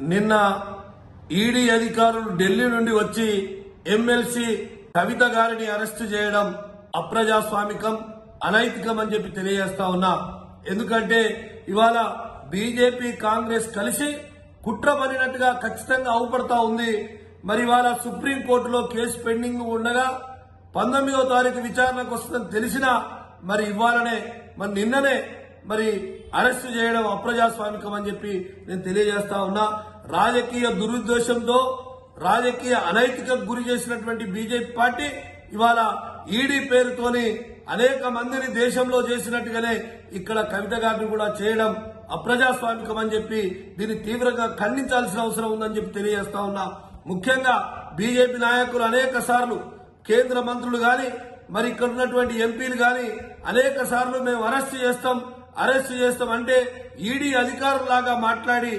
నిన్న ఈడీ అధికారులు ఢిల్లీ నుండి వచ్చి ఎమ్మెల్సీ కవిత గారిని అరెస్టు చేయడం అప్రజాస్వామికం, అనైతికం అని చెప్పి తెలియజేస్తా ఉన్నా. ఎందుకంటే ఇవాళ బీజేపీ కాంగ్రెస్ కలిసి కుట్ర పడినట్టుగా ఖచ్చితంగా అవుపడతా ఉంది. మరి ఇవాళ సుప్రీంకోర్టులో కేసు పెండింగ్ ఉండగా 19వ తారీఖు విచారణకు వస్తుందని తెలిసినా మరి ఇవ్వాలనే మరి నిన్ననే మరి అరెస్టు చేయడం అప్రజాస్వామికం అని చెప్పి నేను తెలియజేస్తా ఉన్నా. రాజకీయ దురుద్దేశంతో రాజకీయ అనైతికకు గురి చేసినటువంటి బీజేపీ పార్టీ ఇవాళ ఈడీ పేరుతోని అనేక మందిని దేశంలో చేసినట్టుగానే ఇక్కడ కవిత గారిని కూడా చేయడం అప్రజాస్వామికం అని చెప్పి దీన్ని తీవ్రంగా ఖండించాల్సిన అవసరం ఉందని చెప్పి తెలియజేస్తా ఉన్నా. ముఖ్యంగా బీజేపీ నాయకులు అనేక సార్లు, కేంద్ర మంత్రులు గాని మరి ఇక్కడ ఉన్నటువంటి ఎంపీలు గాని అనేక సార్లు మేము అరెస్ట్ చేస్తాం అంటే ఈడీ అధికారులాగా మాట్లాడి